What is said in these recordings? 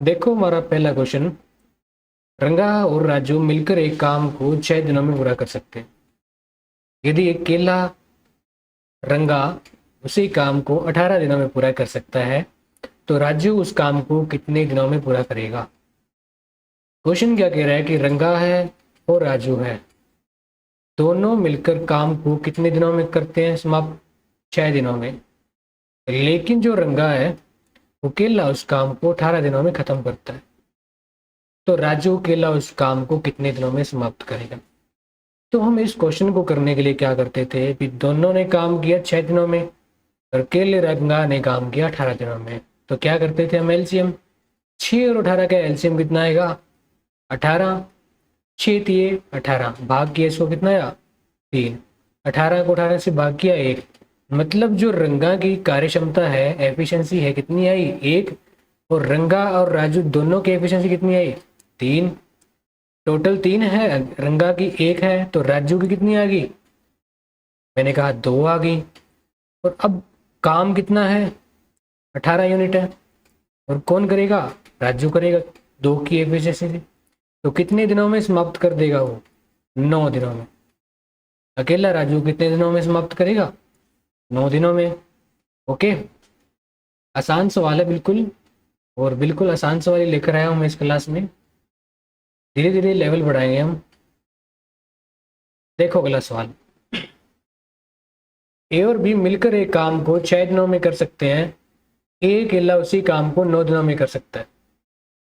देखो हमारा पहला क्वेश्चन, रंगा और राजू मिलकर एक काम को 6 दिनों में पूरा कर सकते हैं। यदि अकेला रंगा उसी काम को 18 दिनों में पूरा कर सकता है तो राजू उस काम को कितने दिनों में पूरा करेगा। क्वेश्चन क्या कह रहा है कि रंगा है और राजू है, दोनों मिलकर काम को कितने दिनों में करते हैं, समाप्त 6 दिनों में। लेकिन जो रंगा है वो अकेला उस काम को 18 दिनों में खत्म करता है, तो राजू अकेला उस काम को कितने दिनों में समाप्त करेगा। तो हम इस क्वेश्चन को करने के लिए क्या करते थे कि दोनों ने काम किया 6 दिनों में और अकेले रंगा ने काम किया 18 दिनों में। तो क्या करते थे हम, एलसीएम 6 और 18 का एलसीएम कितना आएगा 18, 6 दिए 18, भाग किया इसको कितना आया 3, 18 को 18 से भाग किया 1, मतलब जो रंगा की कार्य क्षमता है, एफिशिएंसी है, कितनी आई 1, और रंगा और राजू दोनों की एफिशिएंसी कितनी आई 3। टोटल 3 है, रंगा की 1 है, तो राजू की कितनी आ गई, मैंने कहा 2 आ गई। और अब काम कितना है 18 यूनिट है, और कौन करेगा, राजू करेगा 2 की एफिशिएंसी से। तो कितने दिनों में समाप्त कर देगा वो, 9 दिनों में। अकेला राजू कितने दिनों में समाप्त करेगा, 9 दिनों में। ओके, आसान सवाल है बिल्कुल, और बिल्कुल आसान सवाल ही लेकर आया हूँ मैं इस क्लास में। धीरे धीरे लेवल बढ़ाएंगे हम। देखो अगला सवाल, ए और बी मिलकर एक काम को 6 दिनों में कर सकते हैं। ए अकेला उसी काम को 9 दिनों में कर सकता है,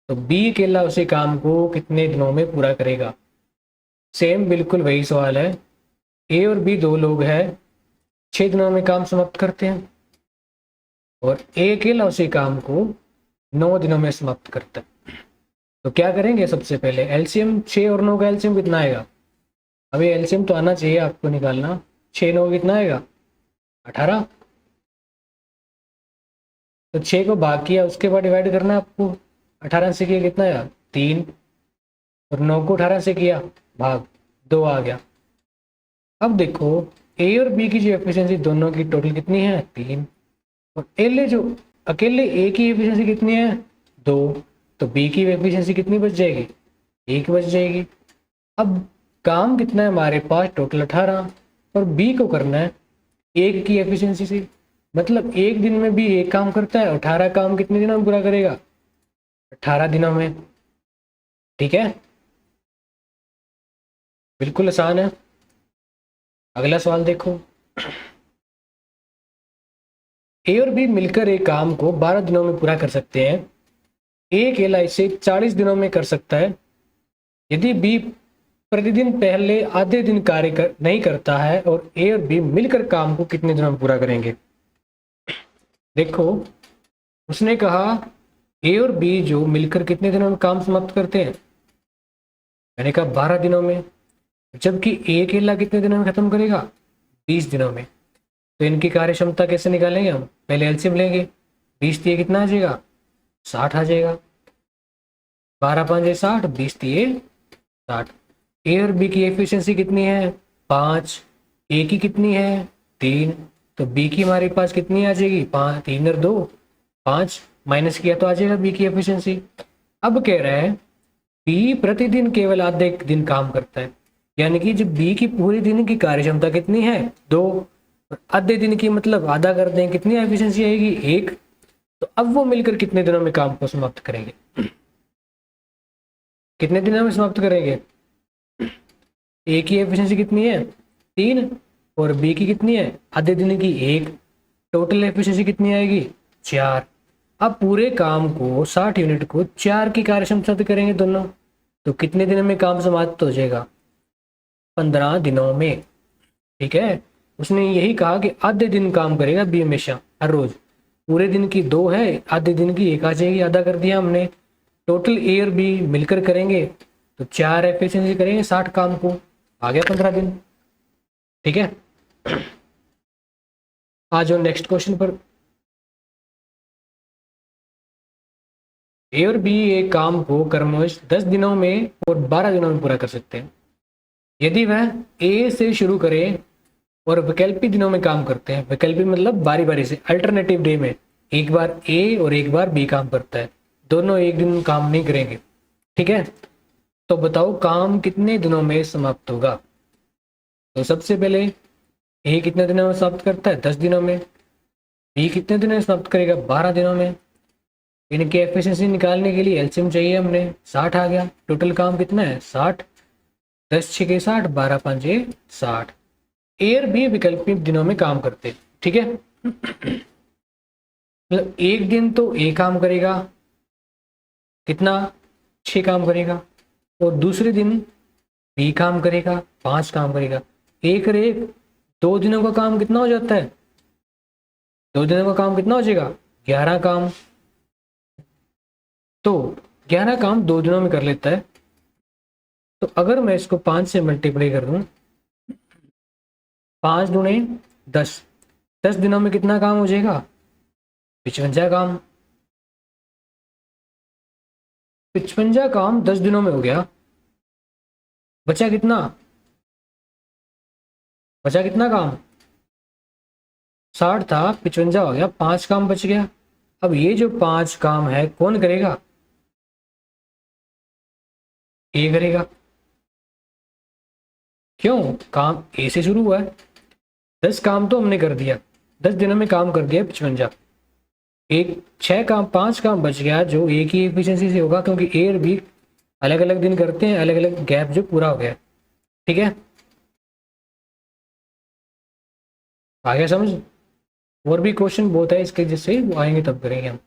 तो बी अकेला उसी काम को कितने दिनों में पूरा करेगा। सेम बिल्कुल वही सवाल है। ए और बी दो लोग हैं, 6 दिनों में काम समाप्त करते हैं, और ए अकेला उसी काम को 9 दिनों में समाप्त करता है। तो क्या करेंगे, सबसे पहले एलसीएम 6 और 9 का एलसीएम कितना आएगा। अभी एलसीएम तो आना चाहिए आपको निकालना, 6 9 कितना आएगा 18, तो 6 को भाग किया उसके बाद डिवाइड करना है आपको, 18 से किया कितना आया 3, और 9 को 18 से किया भाग 2 आ गया। अब देखो ए और बी की जो एफिशिएंसी दोनों की टोटल कितनी है 3, और अकेले ए की एफिशिएंसी कितनी है 2, तो बी की एफिशिएंसी कितनी बच जाएगी 1 बच जाएगी। अब काम कितना है हमारे पास टोटल 18, और बी को करना है 1 की एफिशिएंसी से, मतलब एक दिन में भी एक काम करता है, 18 काम कितने दिनों में पूरा करेगा 18 दिनों में। ठीक है, बिल्कुल आसान है। अगला सवाल देखो, ए और बी मिलकर एक काम को 12 दिनों में पूरा कर सकते हैं। ए अकेला इसे 40 दिनों में कर सकता है। यदि बी प्रतिदिन पहले आधे दिन नहीं करता है, और ए और बी मिलकर काम को कितने दिनों में पूरा करेंगे। देखो उसने कहा ए और बी जो मिलकर कितने दिनों में काम समाप्त करते हैं, मैंने कहा 12 दिनों में, जबकि ए अकेला कितने दिनों में खत्म करेगा 20 दिनों में। तो इनकी कार्य क्षमता कैसे निकालेंगे हम, पहले एलसीएम लेंगे, 20 दिए कितना आ जाएगा 60 आ जाएगा, 12 5 60, 20 दिए 60। ए और बी की एफिशिएंसी कितनी है 5, ए की कितनी है 3, तो बी की हमारे पास कितनी आ जाएगी 5, 3 और 2 5, माइनस किया तो आ जाएगा बी की एफिशिएंसी। अब कह रहा है बी प्रतिदिन केवल आधे दिन काम करता है, यानी कि जब बी की पूरी दिन की कार्य क्षमता कितनी है 2, और आधे दिन की मतलब आधा कर दें कितनी एफिशिएंसी आएगी 1। तो अब वो मिलकर कितने दिनों में काम को समाप्त करेंगे, कितने दिनों में समाप्त करेंगे। ए की एफिशिएंसी कितनी है 3, और बी की कितनी है आधे दिन की 1, टोटल एफिशिएंसी कितनी आएगी 4। अब पूरे काम को 60 यूनिट को 4 की कार्य क्षमता से करेंगे दोनों, तो कितने दिनों में काम समाप्त हो जाएगा 15 दिनों में। ठीक है, उसने यही कहा कि आधे दिन काम करेगा बी हमेशा हर रोज, पूरे दिन की 2 है, आधे दिन की 1 आ जाएगी, आधा कर दिया हमने। टोटल ए और बी मिलकर करेंगे तो 4 एफिशिएंसी करेंगे 60 काम को, आ गया 15 दिन। ठीक है, आ जाओ नेक्स्ट क्वेश्चन पर। ए और बी एक काम को क्रमश 10 दिनों में और 12 दिनों में पूरा कर सकते हैं। यदि वह ए से शुरू करें और वैकल्पिक दिनों में काम करते हैं, वैकल्पिक मतलब बारी बारी से, अल्टरनेटिव डे में एक बार ए और एक बार बी काम करता है, दोनों एक दिन काम नहीं करेंगे। ठीक है, तो बताओ काम कितने दिनों में समाप्त होगा। तो सबसे पहले ए कितने दिनों में समाप्त करता है, 10 दिनों में। बी कितने दिनों में समाप्त करेगा, 12 दिनों में। इनकी एफिशिएंसी निकालने के लिए एलसीएम चाहिए हमें, 60 आ गया। टोटल काम कितना है, 60। 10 6 के 60, 12 5 60। ए और बी वैकल्पिक दिनों में काम करते हैं। ठीक है, मतलब एक दिन तो ए काम करेगा, कितना, 6 काम करेगा। और दूसरे दिन बी काम करेगा, 5 काम करेगा। एक और एक, 2 दिनों का काम कितना हो जाता है, 2 दिनों का काम कितना हो जाएगा, 11 काम। तो 11 काम 2 दिनों में कर लेता है। तो अगर मैं इसको 5 से मल्टीप्लाई कर दूं, 5 दूने 10, 10 दिनों में कितना काम हो जाएगा, 55 काम। 55 काम 10 दिनों में हो गया। बचा कितना, बचा कितना काम, 60 था, 55 हो गया, 5 काम बच गया। अब ये जो 5 काम है कौन करेगा, ए करेगा। क्यों, काम ए से शुरू हुआ है। 10 काम तो हमने कर दिया, 10 दिनों में काम कर दिया 55। एक 6 काम, 5 काम बच गया जो ए की एफिशिएंसी से होगा, क्योंकि ए और बी अलग अलग दिन करते हैं, अलग अलग गैप जो पूरा हो गया। ठीक है, आ गया समझ। और भी क्वेश्चन बहुत है इसके, जिससे वो आएंगे तब करेंगे हम।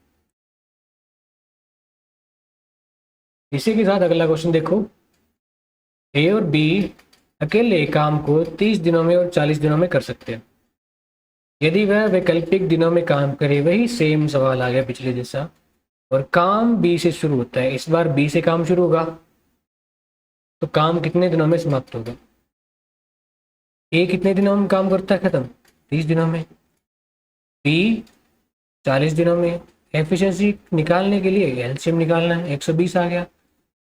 इसी के साथ अगला क्वेश्चन देखो, ए और बी अकेले काम को 30 दिनों में और 40 दिनों में कर सकते हैं। यदि वह वैकल्पिक दिनों में काम करे, वही सेम सवाल आ गया पिछले जैसा। और काम बी से शुरू होता है, इस बार बी से काम शुरू होगा, तो काम कितने दिनों में समाप्त होगा। ए कितने दिनों में काम करता है खत्म, 30 दिनों में। बी 40 दिनों में। एफिशिएंसी निकालने के लिए एलसीएम निकालना है, 120 आ गया।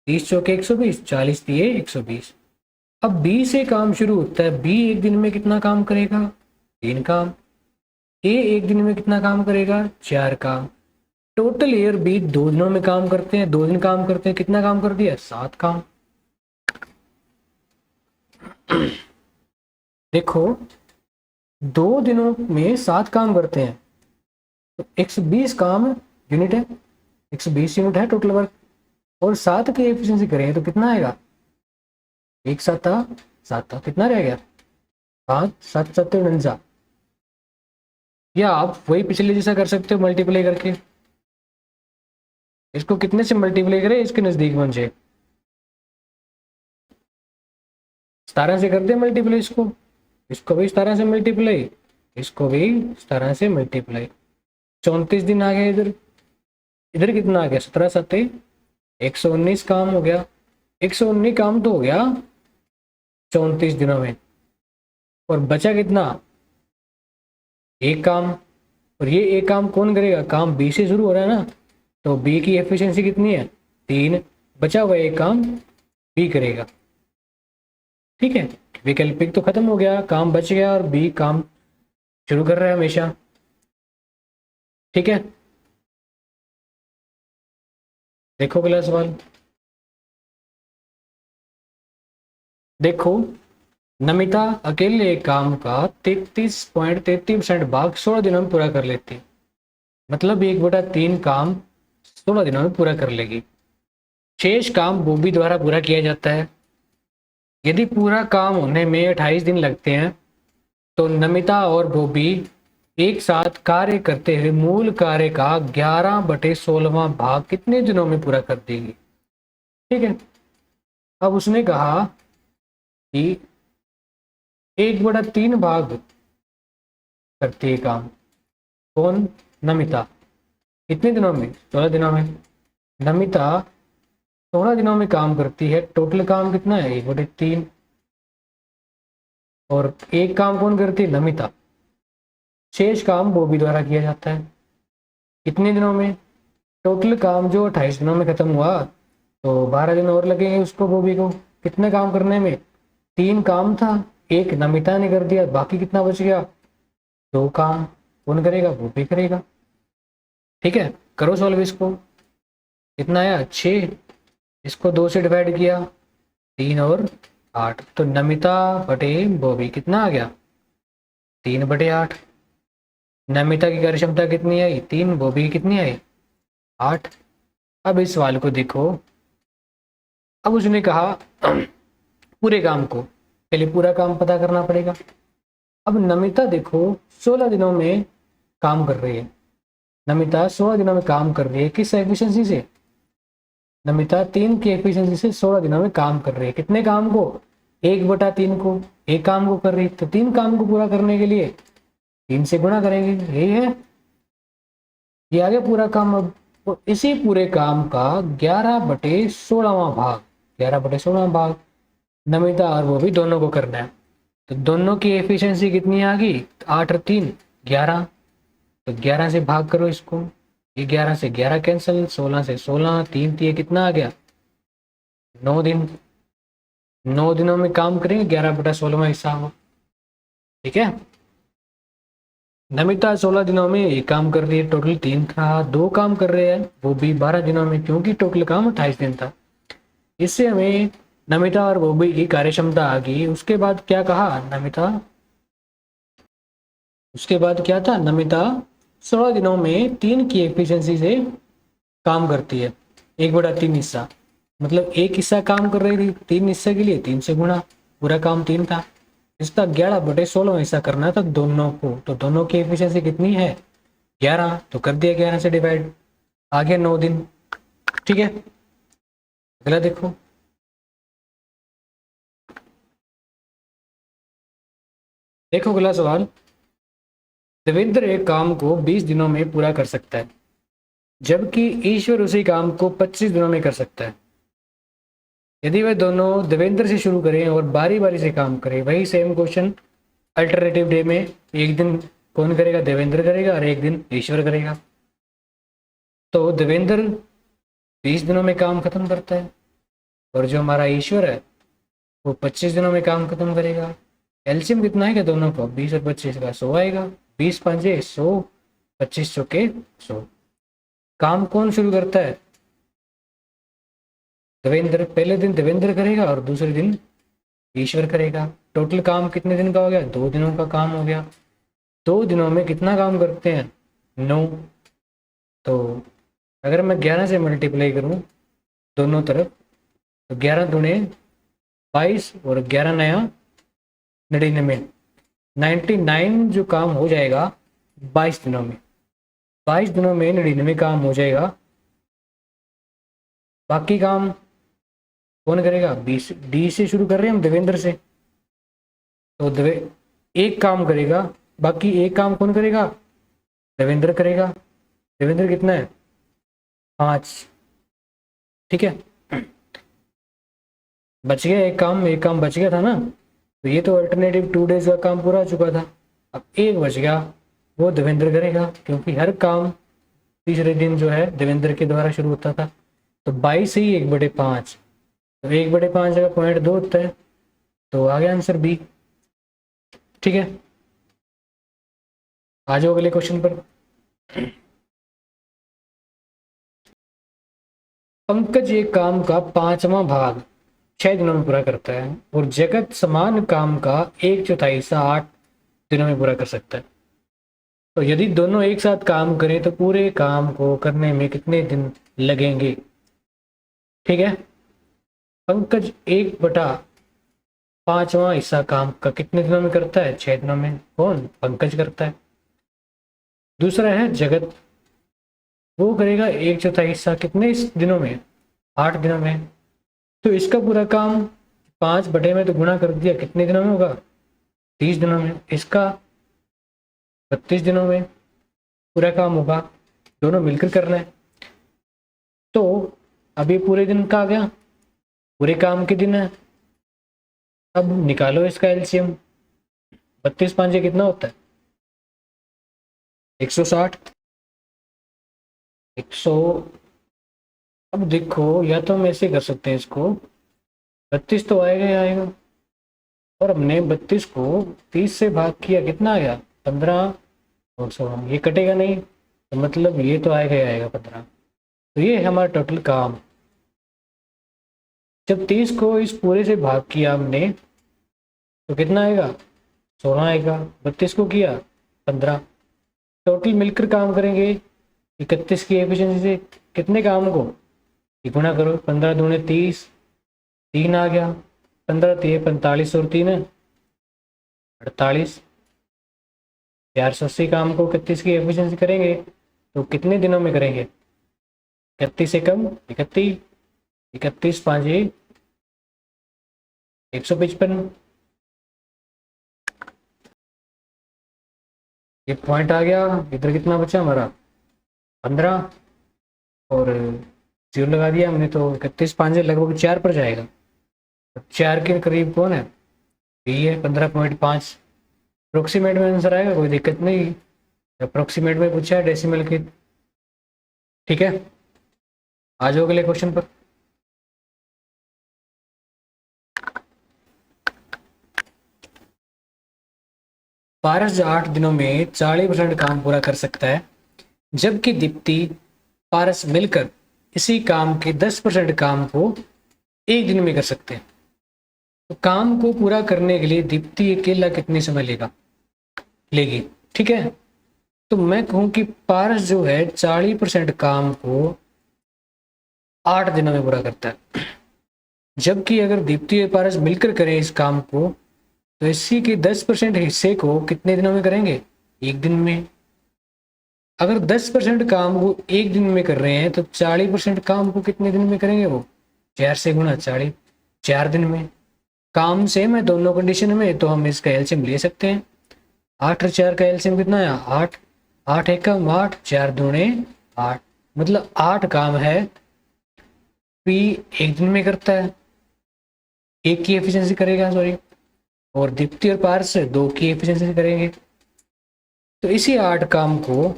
30 चौके 120, 40 दिए 120। अब बी से काम शुरू होता है, बी एक दिन में कितना काम करेगा, 3 काम। ए एक दिन में कितना काम करेगा, 4 काम। टोटल ए और बी 2 दिनों में काम करते हैं, 2 दिन काम करते हैं, कितना काम कर दिया, 7 काम। देखो 2 दिनों में 7 काम करते हैं, तो 120 काम यूनिट है, 120 यूनिट है टोटल वर्क। और 7 की एफिशिएंसी करेंगे तो कितना आएगा, 1 7 7 था, कितना रह गया, 5 7 7 49। या आप वही पिछले जैसा कर सकते हो, मल्टीप्लाई करके। इसको कितने से मल्टीप्लाई करें, इसके नजदीक बन जाए, 17 से कर दे मल्टीप्लाई। इसको भी 17 से मल्टीप्लाई, इसको भी 17 से मल्टीप्लाई। 34 दिन आ गया इधर, इधर कितना आ गया, 17 7 119 काम हो गया। 119 काम तो हो गया 34 दिनों में। और बचा कितना, 1 काम। और ये 1 काम कौन करेगा, काम बी से शुरू हो रहा है ना, तो बी की एफिशिएंसी कितनी है, 3। बचा हुआ 1 काम बी करेगा। ठीक है, वैकल्पिक तो खत्म हो गया, काम बच गया और बी काम शुरू कर रहा है हमेशा। ठीक है, देखो अगला सवाल। देखो नमिता अकेले काम का 33.33% भाग 16 दिनों में पूरा कर लेती है। मतलब 1/3 काम 16 दिनों में पूरा कर लेगी। शेष काम बॉबी द्वारा पूरा किया जाता है। यदि पूरा काम होने में 28 दिन लगते हैं, तो नमिता और बॉबी एक साथ कार्य करते हुए मूल कार्य का 11/16वां भाग कितने दिनों में पूरा कर देगी। ठीक है, अब उसने कहा कि 1/3 भाग करती है काम, कौन, नमिता। कितने दिनों में, 16 दिनों में। नमिता 16 दिनों में काम करती है, टोटल काम कितना है, 1/3। और एक काम कौन करती है, नमिता। शेष काम बॉबी द्वारा किया जाता है। कितने दिनों में, टोटल काम जो 28 दिनों में खत्म हुआ, तो 12 दिन और लगेंगे उसको, बॉबी को। कितने काम करने में, 3 काम था, 1 नमिता ने कर दिया, बाकी कितना बच गया, 2 काम कौन करेगा, बॉबी करेगा। ठीक है, करो सॉल्व इसको। कितना आया 6, इसको 2 से डिवाइड किया 3 और 8, तो नमिता बटे बॉबी कितना आ गया 3/8। नमिता की कार्य क्षमता कितनी आई 3, बॉबी की कितनी आई 8। अब इस सवाल को देखो, अब उसने कहा पूरे काम को, पहले पूरा काम पता करना पड़ेगा। अब नमिता देखो 16 दिनों में काम कर रही है, नमिता 16 दिनों में काम कर रही है, किस एफिशिएंसी से, नमिता 3 की एफिशिएंसी से 16 दिनों में काम कर रही है। कितने काम को 1/3 को, एक काम को कर रही है, तो 3 काम को पूरा करने के लिए 3 से गुणा करेंगे, यही है, ये आ गया पूरा काम। अब तो इसी पूरे काम का 11/16वां भाग, 11/16वां भाग नमिता और वो भी दोनों को करना है। तो दोनों की एफिशिएंसी कितनी आ गई 8 और 3 11, तो 11 से भाग करो इसको, ये 11 से 11 कैंसिल, 16 से 16, 3 3 कितना आ गया 9 दिन। 9 दिनों में काम करेंगे, 11/16वां हिस्सा हो, ठीक है। नमिता 16 दिनों में एक काम कर रही है, टोटल 3 था, 2 काम कर रहे हैं वो भी 12 दिनों में, क्योंकि टोटल काम 28 दिन था। इससे हमें नमिता और बॉबी की कार्य क्षमता आ गई। उसके बाद क्या कहा नमिता, उसके बाद क्या था, नमिता 16 दिनों में 3 की एफिशिएंसी से काम करती है, 1/3 हिस्सा, मतलब एक हिस्सा काम कर रही थी, 3 हिस्से के लिए 3 से गुणा, पूरा काम 3 था, इसका 11/16 हिस्सा करना था दोनों को, तो दोनों की एफिशिएंसी कितनी है 11, तो कर दिया 11 से डिवाइड, आ गया 9 दिन, ठीक है। अगला देखो, देखो अगला सवाल, देवेंद्र एक काम को 20 दिनों में पूरा कर सकता है, जबकि ईश्वर उसी काम को 25 दिनों में कर सकता है। यदि वे दोनों देवेंद्र से शुरू करें और बारी बारी से काम करें, वही सेम क्वेश्चन अल्टरनेटिव डे में एक दिन कौन करेगा, देवेंद्र करेगा और एक दिन ईश्वर करेगा। तो देवेंद्र 20 दिनों में काम खत्म करता है और जो हमारा ईश्वर है वो 25 दिनों में काम खत्म करेगा। एलसीएम कितना है क्या दोनों का, 20 और 25 का 100 आएगा, 20 पंजे 100, 25 चौके 100। काम कौन शुरू करता है, देवेंद्र, पहले दिन देवेंद्र करेगा और दूसरे दिन ईश्वर करेगा। टोटल काम कितने दिन का हो गया, 2 दिनों का काम हो गया। 2 दिनों में कितना काम करते हैं 9, तो अगर मैं 11 से मल्टीप्लाई करूं दोनों तरफ, तो 11 दूने 22 और 11 नया 99, 99 जो काम हो जाएगा 22 दिनों में, 22 दिनों में 99 काम हो जाएगा। बाकी काम कौन करेगा, 20 डी से शुरू कर रहे हैं हम देवेंद्र से, तो एक काम करेगा, बाकी एक काम कौन करेगा, देवेंद्र करेगा। देवेंद्र कितना है 5, ठीक है, बच गया एक काम बच गया था ना, तो ये तो अल्टरनेटिव 2 डेज का काम पूरा हो चुका था। अब एक बच गया, वो देवेंद्र करेगा, क्योंकि हर काम तीसरे दिन जो है देवेंद्र के द्वारा शुरू होता था। तो 22 ही 1/5, तो 1/5 का 0.2 होता है, तो आ गया आंसर बी, ठीक है। आ जाओ अगले क्वेश्चन पर। पंकज एक काम का 5वां भाग 6 दिनों में पूरा करता है और जगत समान काम का 1/4 हिस्सा 8 दिनों में पूरा कर सकता है। तो यदि दोनों एक साथ काम करें तो पूरे काम को करने में कितने दिन लगेंगे, ठीक है। पंकज 1/5वां हिस्सा काम का कितने दिनों में करता है 6 दिनों में, कौन पंकज करता है। दूसरा है जगत, वो करेगा 1/4 हिस्सा कितने दिनों में 8 दिनों में। तो इसका पूरा काम 5 बटे में तो गुणा कर दिया, कितने दिनों में होगा 30 दिनों में, इसका 32 दिनों में पूरा काम होगा, दोनों मिलकर करना है। तो अभी पूरे दिन का आ गया, पूरे काम के दिन है। अब निकालो इसका एलसीएम, 32 पांचे कितना होता है 160, 100। अब देखो या तो हम ऐसे कर सकते हैं, इसको 32 तो आएगा ही आएगा, और हमने 32 को 30 से भाग किया, कितना आया 15, और 16, ये कटेगा नहीं, तो मतलब ये तो आएगा ही आएगा 15। तो ये है हमारा टोटल काम। जब 30 को इस पूरे से भाग किया हमने तो कितना आएगा, 16 आएगा। 32 को किया 15। टोटल मिलकर काम करेंगे 31 की एफिशिएंसी से कितने काम को, ये गुणा करो, 15 दूने 30, 3 आ गया, 15 3 45 और 3 48। 480 काम को 31 की एफिशिएंसी करेंगे तो कितने दिनों में करेंगे, 31 से कम 31, 31 5 155। ये पॉइंट आ गया। इधर कितना बचा हमारा 15 और 0 लगा दिया हमने, तो 31 5 लगभग 4 पर जाएगा। 4 के करीब कौन है, ये है 15.5। अप्रोक्सीमेट में आंसर आएगा, कोई दिक्कत नहीं। अप्रोक्सीमेट में पूछा है डेसिमल के। ठीक है, आ जाओ अगले क्वेश्चन पर। पारस 8 दिनों में 40% काम पूरा कर सकता है, जबकि दीप्ति पारस मिलकर इसी काम के 10% काम को एक दिन में कर सकते हैं। तो काम को पूरा करने के लिए दीप्ति अकेला कितने समय लेगी। ठीक है, तो मैं कहूं कि पारस जो है 40% काम को 8 दिनों में पूरा करता है, जबकि अगर दीप्ति और पारस मिलकर करें इस काम को तो इसी के 10% हिस्से को कितने दिनों में करेंगे, एक दिन में। अगर 10% काम को एक दिन में कर रहे हैं तो 40% काम को कितने दिन में करेंगे, वो 4 से गुणा 40, 4 दिन में। काम सेम है दोनों कंडीशन में, तो हम इसका एलसीएम ले सकते हैं। 8 और 4 का एलसीएम कितना है, 8, 8 एकम 8, 4 दूने 8, मतलब 8 काम है पी एक दिन में करता है, एक की एफिशिएंसी करेगा, सॉरी, और दीप्ति और पारस से 2 की एफिशिएंसी करेंगे। तो इसी 8 काम को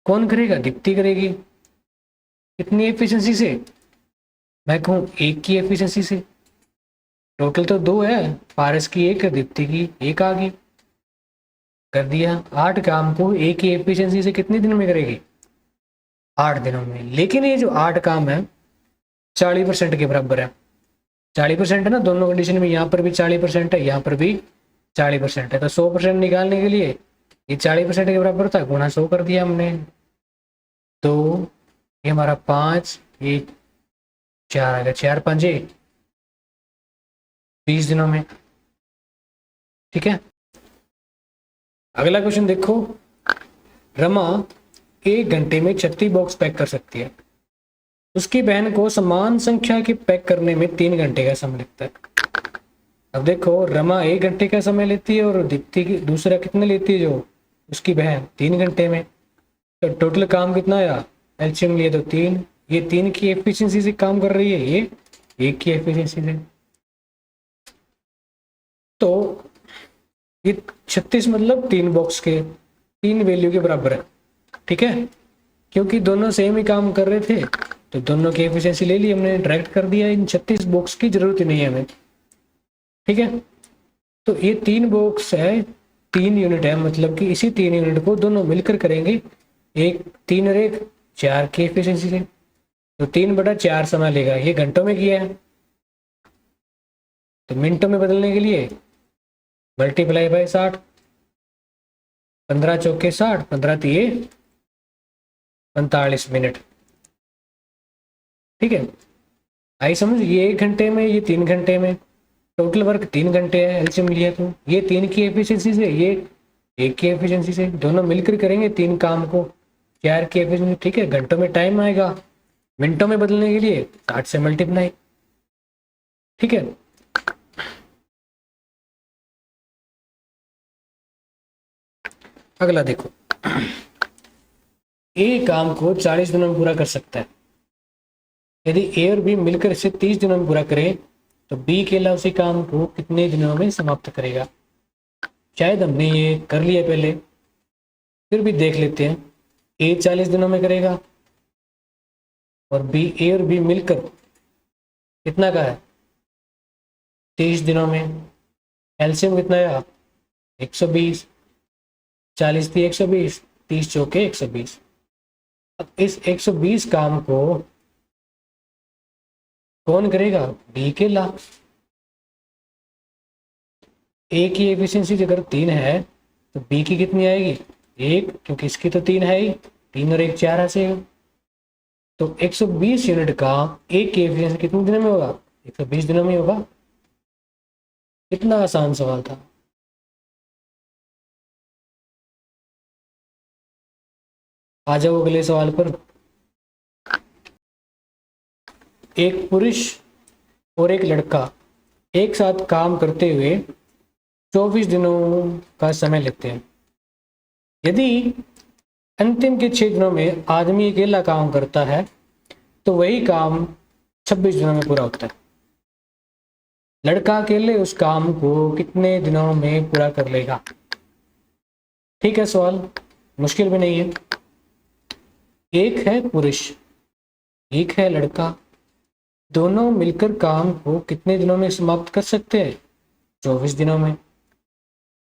कौन करेगा, दीप्ति करेगी। कितनी एफिशिएंसी से, मैं कहूँ 1 की एफिशिएंसी से। टोटल तो 2 है, पारस की 1 है, दीप्ति की 1 आ गई, कर दिया। 8 काम को 1 की एफिशिएंसी से कितने दिन में करेगी, 8 दिनों में। लेकिन ये जो 8 काम है 40% के बराबर है। 40% है ना दोनों कंडीशन में, यहाँ पर भी 40% है, यहाँ पर भी 40% है। तो 100% निकालने के लिए ये 40% के बराबर था, गुणा 100 कर दिया हमने। तो ये हमारा 5, ये 4 आ गया, 4 5 20 दिनों में। ठीक है, अगला क्वेश्चन देखो। रमा 1 घंटे में 36 बॉक्स पैक कर सकती है, उसकी बहन को समान संख्या के पैक करने में 3 घंटे का समय लगता है। अब देखो, रमा 1 घंटे का समय लेती है और दीप्ति की दूसरा कितने लेती है, जो उसकी बहन 3 घंटे में। तो टोटल काम कितना आया, एलसीएम लिए तो 3, ये 3 की एफिशिएंसी से काम कर रही है, ये 1 की एफिशिएंसी से। तो ये 36 मतलब 3 बॉक्स के 3 वैल्यू के बराबर है। ठीक है, क्योंकि दोनों सेम ही काम कर रहे थे तो दोनों की एफिशिएंसी ले ली हमने, डायरेक्ट कर दिया। इन 36 बॉक्स की जरूरत ही नहीं है हमें। ठीक है, तो ये 3 बॉक्स है, 3 यूनिट है, मतलब कि इसी 3 यूनिट को दोनों मिलकर करेंगे, एक 3 और 1 4 की एफिशिएंसी से। तो 3/4 समय लेगा। ये घंटों में किया है तो मिनटों में बदलने के लिए मल्टीप्लाई बाय 60, 15 चौके 60, 15 तिये 45 मिनट। ठीक है, आई समझ। ये 1 घंटे में, ये 3 घंटे में, टोटल वर्क 3 घंटे है, एलसीएम लिया तो ये 3 की एफिशिएंसी से, ये 1 की एफिशिएंसी से, दोनों मिलकर करेंगे 3 काम को, 4 की एफिशिएंसी। ठीक है, घंटों में टाइम आएगा, मिनटों में बदलने के लिए 60 से मल्टीप्लाई। ठीक है, अगला देखो। ए काम को 40 दिनों में पूरा कर सकता है, यदि ए और बी मिलकर इसे 30 दिनों में पूरा करें तो बी अकेला उसी काम को कितने दिनों में समाप्त करेगा। शायद हमने ये कर लिया पहले, फिर भी देख लेते हैं। ए 40 दिनों में करेगा और बी, ए और बी मिलकर कितना का है, 30 दिनों में। एलसीएम कितना है, 120, 40 थी 120, 30 चौके 120। अब इस 120 काम को कौन करेगा? बी अकेला। ए की एफिशिएंसी अगर 3 है तो बी की कितनी आएगी? 1, क्योंकि इसकी तो 3 है ही, 3 और 1 4 ऐसे। तो 120 यूनिट का एक की एफिशिएंसी कितने दिनों में होगा? 120 दिनों में होगा। कितना आसान सवाल था। आ जाओ अगले सवाल पर। एक पुरुष और एक लड़का एक साथ काम करते हुए 24 दिनों का समय लेते हैं। यदि अंतिम के 6 दिनों में आदमी अकेला काम करता है तो वही काम 26 दिनों में पूरा होता है। लड़का अकेले उस काम को कितने दिनों में पूरा कर लेगा? ठीक है, सवाल मुश्किल भी नहीं है। एक है पुरुष, एक है लड़का, दोनों मिलकर काम को कितने दिनों में समाप्त कर सकते हैं? 24 दिनों में।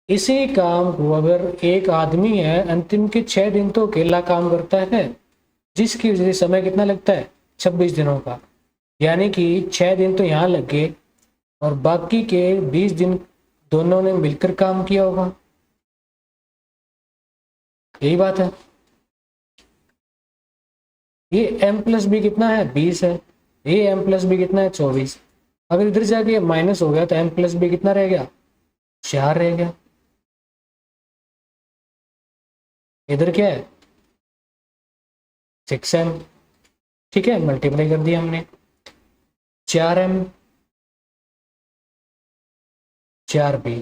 इसी काम को अगर एक आदमी है अंतिम के 6 दिन तो अकेला काम करता है, जिसकी वजह से समय कितना लगता है? 26 दिनों का। यानी कि 6 दिन तो यहाँ लग गए और बाकी के 20 दिन दोनों ने मिलकर काम किया होगा। यही बात है। ये m प्लस बी कितना है? 20 है। ये m प्लस बी कितना है? 24। अगर इधर जाके माइनस हो गया तो m प्लस बी कितना रह गया? 4 रह गया। इधर क्या है? 6m। ठीक है, मल्टीप्लाई कर दिया हमने। 4m 4b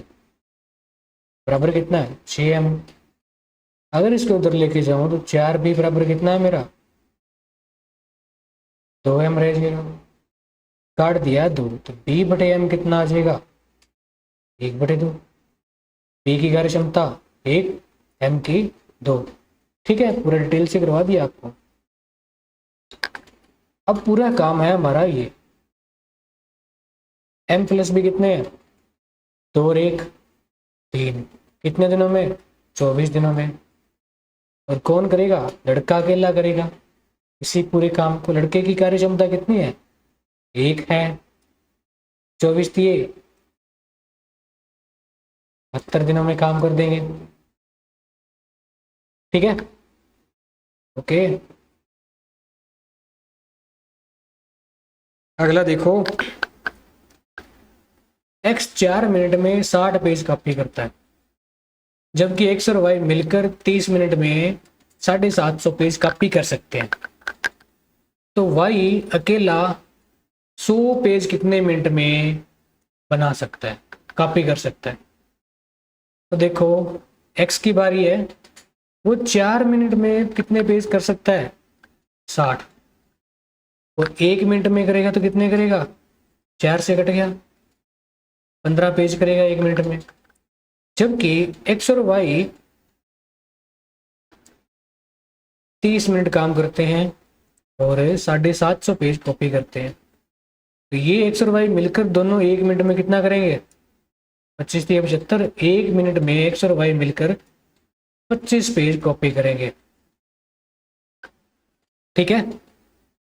बराबर कितना है? 6m। अगर इसको उधर लेके जाऊं तो 4b बराबर कितना है मेरा? 2m रह जाएगा। काट दिया 2 तो b बटे m कितना आ जाएगा? 1/2। b की कार्य क्षमता 1, m की 2। ठीक है, पूरा डिटेल से करवा दिया आपको। अब पूरा काम है हमारा ये। m प्लस बी कितने हैं? 2 और 1 3। कितने दिनों में? 24 दिनों में। और कौन करेगा? लड़का अकेला करेगा इसी पूरे काम को। लड़के की कार्य क्षमता कितनी है? 1 है। 24 दिए 72 दिनों में काम कर देंगे। ठीक है, ओके। अगला देखो। x 4 मिनट में 60 पेज कॉपी करता है, जबकि x और y मिलकर 30 मिनट में 750 पेज कॉपी कर सकते हैं। तो y अकेला 100 पेज कितने मिनट में बना सकता है, कॉपी कर सकता है? तो देखो x की बारी है, वो 4 मिनट में कितने पेज कर सकता है? 60। और 1 मिनट में करेगा तो कितने करेगा? 4 से कट गया, 15 पेज करेगा 1 मिनट में। जबकि x और y 30 मिनट काम करते हैं और 750 पेज कॉपी करते हैं। तो ये x और y मिलकर दोनों 1 मिनट में कितना करेंगे? 25 या 75। 1 मिनट में x और y मिलकर 25 पेज कॉपी करेंगे। ठीक है,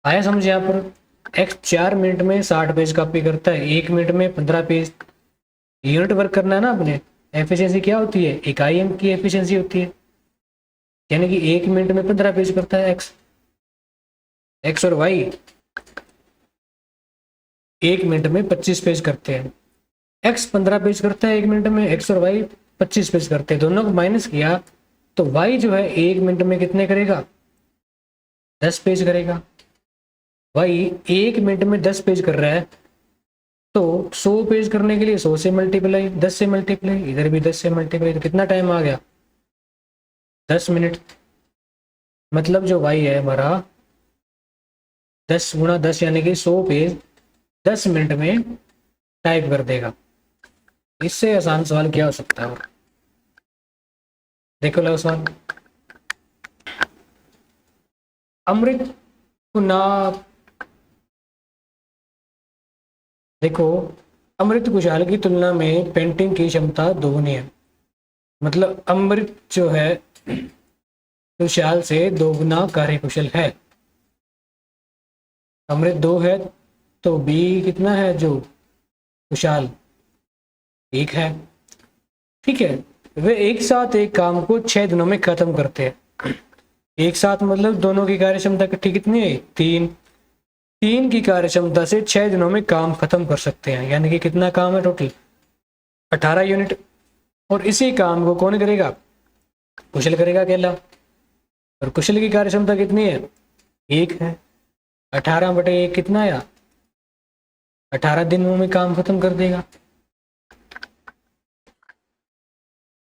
आया समझ यहाँ पर? x 4 मिनट में 60 पेज कॉपी करता है, 1 मिनट में 15 पेज। यूनिट वर्क करना है ना अपने। एफिशिएंसी क्या होती है? इकाई अंक की एफिशिएंसी होती है। यानी कि 1 मिनट में 15 पेज करता है x और y 1 मिनट में 25 पेज करते हैं। x 15 पेज करता है 1 मिनट में, x और y 25 पेज करते हैं। दोनों को माइनस किया तो y जो है 1 मिनट में कितने करेगा? 10 पेज करेगा। y 1 मिनट में 10 पेज कर रहा है तो 100 पेज करने के लिए 100 से मल्टीप्लाई, 10 से मल्टीप्लाई, इधर भी 10 से मल्टीप्लाई, तो कितना टाइम आ गया? 10 मिनट। मतलब जो y है हमारा 10 गुणा 10 यानी कि 100 पेज 10 मिनट में टाइप कर देगा। इससे आसान सवाल क्या हो सकता है? देखो लो सवाल। अमृत को ना देखो, अमृत कुशाल की तुलना में पेंटिंग की क्षमता दोगुनी है। मतलब अमृत जो है कुशाल से 2 गुना कार्यकुशल है। अमृत 2 है तो बी कितना है जो कुशाल 1 है। ठीक है, वे एक साथ एक काम को 6 दिनों में खत्म करते हैं। एक साथ मतलब दोनों की कार्य क्षमता इकट्ठी कितनी है 3। 3 की कार्य क्षमता से 6 दिनों में काम खत्म कर सकते हैं, यानी कि कितना काम है टोटल 18 यूनिट। और इसी काम को कौन करेगा, कुशल करेगा अकेला। और कुशल की कार्य क्षमता कितनी है 1 है। 18/1 कितना आया 18 दिनों में काम खत्म कर देगा।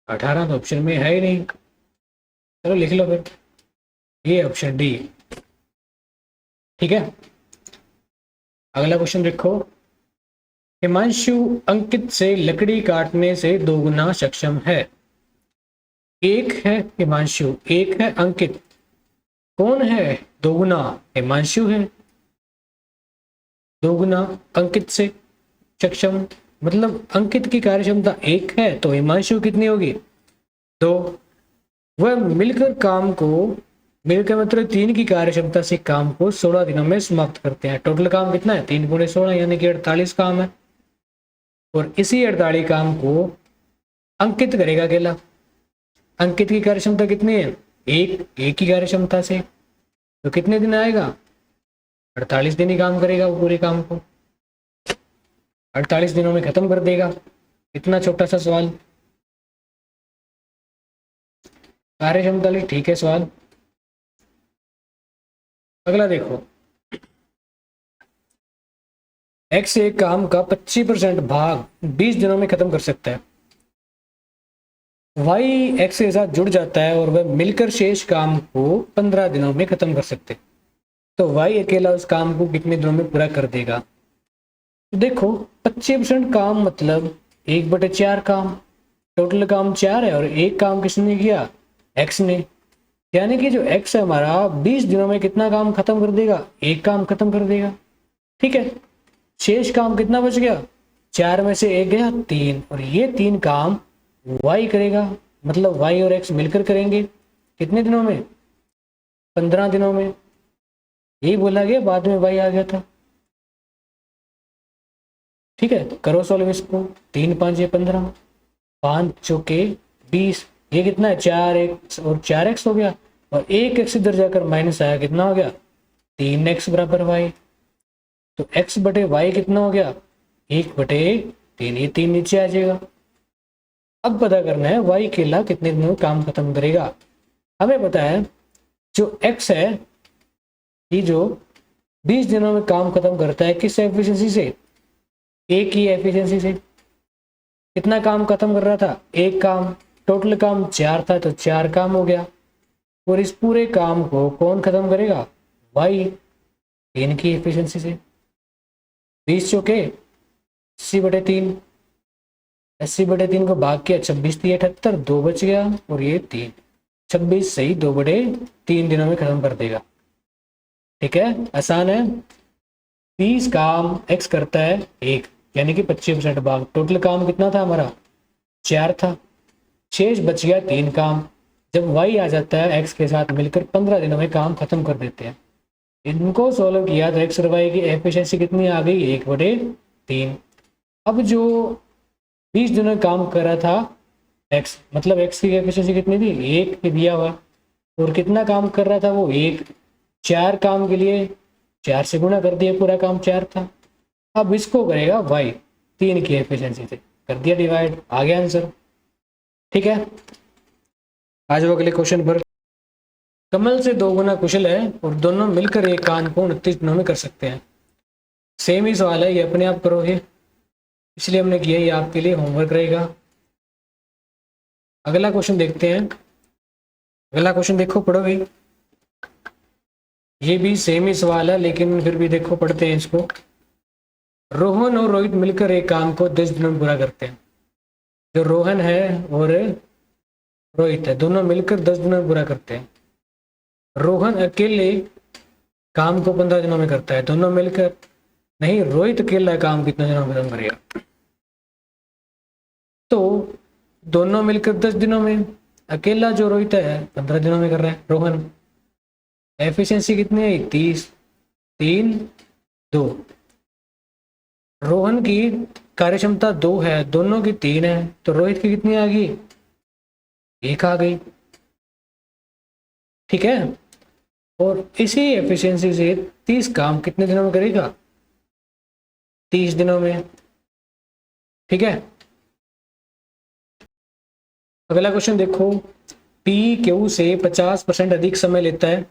18 तो ऑप्शन में है ही नहीं, चलो लिख लो फिर, ये ऑप्शन डी। ठीक है, अगला क्वेश्चन देखो। हिमांशु अंकित से लकड़ी काटने से 2 गुना सक्षम है। एक है हिमांशु, एक है अंकित, कौन है 2 गुना, हिमांशु है। 2 गुना अंकित से सक्षम, मतलब अंकित की कार्य क्षमता 1 है तो हिमांशु कितनी होगी 2। वह मिलकर काम को, मिलकर मतलब 3 की कार्य क्षमता से काम को 16 दिनों में समाप्त करते हैं। टोटल काम कितना है 3 × 16 यानी कि 48 काम है। और इसी 48 काम को अंकित करेगा अकेला। अंकित की कार्य क्षमता कितनी है 1 की कार्य क्षमता से, तो कितने दिन आएगा 48 दिन ही काम करेगा वो पूरे काम को, 48 दिनों में खत्म कर देगा। इतना छोटा सा सवाल, कार्य क्षमता ली ठीक है सवाल। अगला देखो, एक्स एक काम का 25% भाग 20 दिनों में खत्म कर सकता है। वाई एक्स के साथ जुड़ जाता है और वह मिलकर शेष काम को 15 दिनों में खत्म कर सकते हैं। तो वाई अकेला उस काम को कितने दिनों में पूरा कर देगा। तो देखो 25% काम मतलब 1/4 काम, टोटल काम 4 है और एक काम किसने किया एक्स ने, यानी कि जो एक्स है हमारा 20 दिनों में कितना काम खत्म कर देगा, एक काम खत्म कर देगा। ठीक है, शेष काम कितना बच गया 4 में से 1 गया 3, और ये 3 काम वाई करेगा, मतलब वाई और एक्स मिलकर करेंगे कितने दिनों में 15 दिनों में। यही बोला गया, बाद में वाई आ गया था। ठीक है, तो करो सॉल्व इसको, 3 × 5 = 15, 5 चौके 20, ये कितना है 4x और 4x हो गया, और 1x इधर जाकर माइनस आया, कितना हो गया 3x बराबर y। तो x/y कितना हो गया 1/3, ये 3 नीचे आ जाएगा। अब पता करना है y अकेला कितने दिनों में काम खत्म करेगा। हमें पता है जो x है ये जो 20 दिनों में काम खत्म करता है किस एफिशिएंसी से, एक ही एफिशिएंसी से। कितना काम खत्म कर रहा था एक काम, टोटल काम 4 था तो 4 काम हो गया। और इस पूरे काम को कौन खत्म करेगा वाई, 3 की एफिशिएंसी से। 20 चौके 80/3, 80/3 को भाग किया 26 × 78, 2 बच गया और ये 3, 26 सही 2/3 दिनों में खत्म कर देगा। ठीक है, आसान है। 20 काम एक्स करता है 1, यानी कि 25% भाग, टोटल काम कितना था हमारा 4 था, शेष बच गया 3 काम। जब y आ जाता है x के साथ मिलकर 15 दिनों में काम खत्म कर देते हैं। इनको सॉल्व किया तो x और y की एफिशिएंसी कितनी आ गई 1/3। अब जो 20 दिनों में काम कर रहा था x, मतलब x की एफिशिएंसी कितनी थी 1 दिया हुआ, और कितना काम कर रहा था वो 1, 4 काम के लिए 4 से गुणा कर दिया, पूरा काम 4 था। अब इसको करेगा y 3 की एफिशिएंसी से, कर दिया डिवाइड, आ गया आंसर। ठीक है, आज वो अगले क्वेश्चन पर। कमल से 2 गुना कुशल है और दोनों मिलकर एक काम को 29 दिनों में कर सकते हैं। सेम ही सवाल है, ये अपने आप करोगे, इसलिए हमने किया, ये आपके लिए होमवर्क रहेगा। अगला क्वेश्चन देखते हैं। अगला क्वेश्चन देखो, पढ़ो भाई। ये भी सेम ही सवाल है लेकिन फिर भी देखो, पढ़ते हैं इसको। रोहन और रोहित मिलकर एक काम को 10 दिनों में पूरा करते हैं। जो रोहन है और रोहित है, दोनों मिलकर 10 दिनों में पूरा करते हैं। रोहन अकेले काम को 15 दिनों में करता है, दोनों मिलकर नहीं, रोहित अकेला काम कितने दिनों में खत्म करेगा। तो दोनों मिलकर 10 दिनों में, अकेला जो रोहित है 15 दिनों में कर रहा है रोहन। एफिशिएंसी कितनी है 30, 3, 2। रोहन की कार्य क्षमता 2 है, दोनों की 3 है, तो रोहित की कितनी आ गई 1 आ गई। ठीक है, और इसी एफिशिएंसी से 30 काम कितने दिनों में करेगा 30 दिनों में। ठीक है, अगला क्वेश्चन देखो। पी क्यू से 50% अधिक समय लेता है,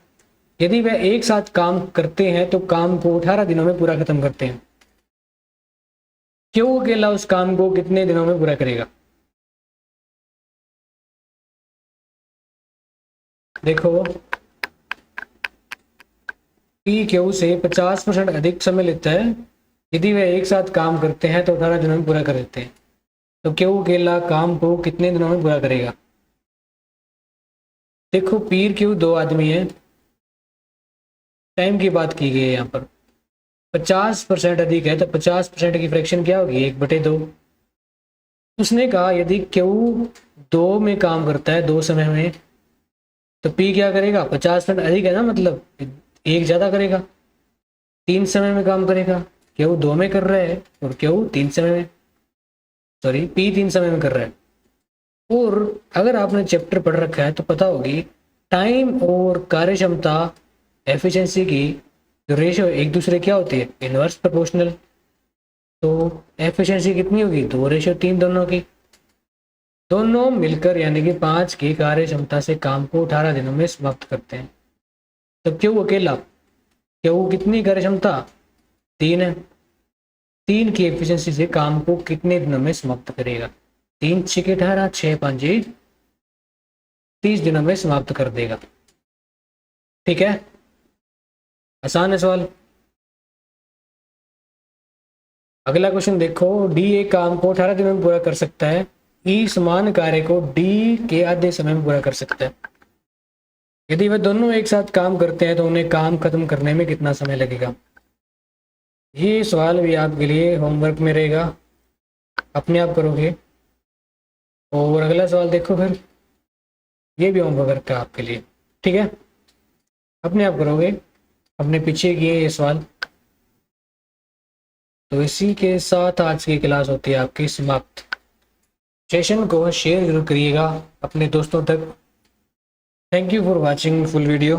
यदि वह एक साथ काम करते हैं तो काम को 18 दिनों में पूरा खत्म करते हैं। क्यू अकेला उस काम को कितने दिनों में पूरा करेगा। देखो, पी क्यू से 50% अधिक समय लेता है, यदि वह एक साथ काम करते हैं तो 18 दिनों में पूरा कर देते हैं, तो क्यू अकेला काम को कितने दिनों में पूरा करेगा। देखो, पी क्यू 2 आदमी है, टाइम की बात की गई है यहाँ पर, 50% अधिक है तो 50% की फ्रैक्शन क्या होगी 1/2। उसने कहा यदि क्यू 2 में काम करता है 2 समय में, तो पी क्या करेगा 50% अधिक है ना, मतलब एक ज़्यादा करेगा, 3 समय में काम करेगा। क्यू 2 में कर रहा है और क्यू 3 समय में, सॉरी पी 3 समय में कर रहा है। और अगर आपने चैप्टर पढ़ रखा है तो पता होगी टाइम और कार्य क्षमता एफिशिएंसी की रेशियो एक दूसरे क्या होती है इनवर्स प्रोपोर्शनल। तो एफिशिएंसी कितनी होगी 2:3 दोनों की, दोनों मिलकर यानी कि 5 की कार्य क्षमता से काम को 18 दिनों में समाप्त करते हैं। तो क्यों अकेला, क्यों कितनी कार्य क्षमता 3 है, 3 की एफिशिएंसी से काम को कितने दिनों में समाप्त करेगा। 3 6 18, 6 5 30 दिनों में समाप्त कर देगा। ठीक है, आसान है सवाल। अगला क्वेश्चन देखो, डी एक काम को 18 दिनों में पूरा कर सकता है, ई समान कार्य को डी के आधे समय में पूरा कर सकता है। यदि वह दोनों एक साथ काम करते हैं तो उन्हें काम खत्म करने में कितना समय लगेगा। ये सवाल भी आपके लिए होमवर्क में रहेगा, अपने आप करोगे। और अगला सवाल देखो फिर, ये भी होमवर्क है आपके लिए। ठीक है, अपने आप करोगे, अपने पीछे किए ये सवाल। तो इसी के साथ आज की क्लास होती है आपकी समाप्त। सेशन को शेयर जरूर करिएगा अपने दोस्तों तक। Thank you for watching full video.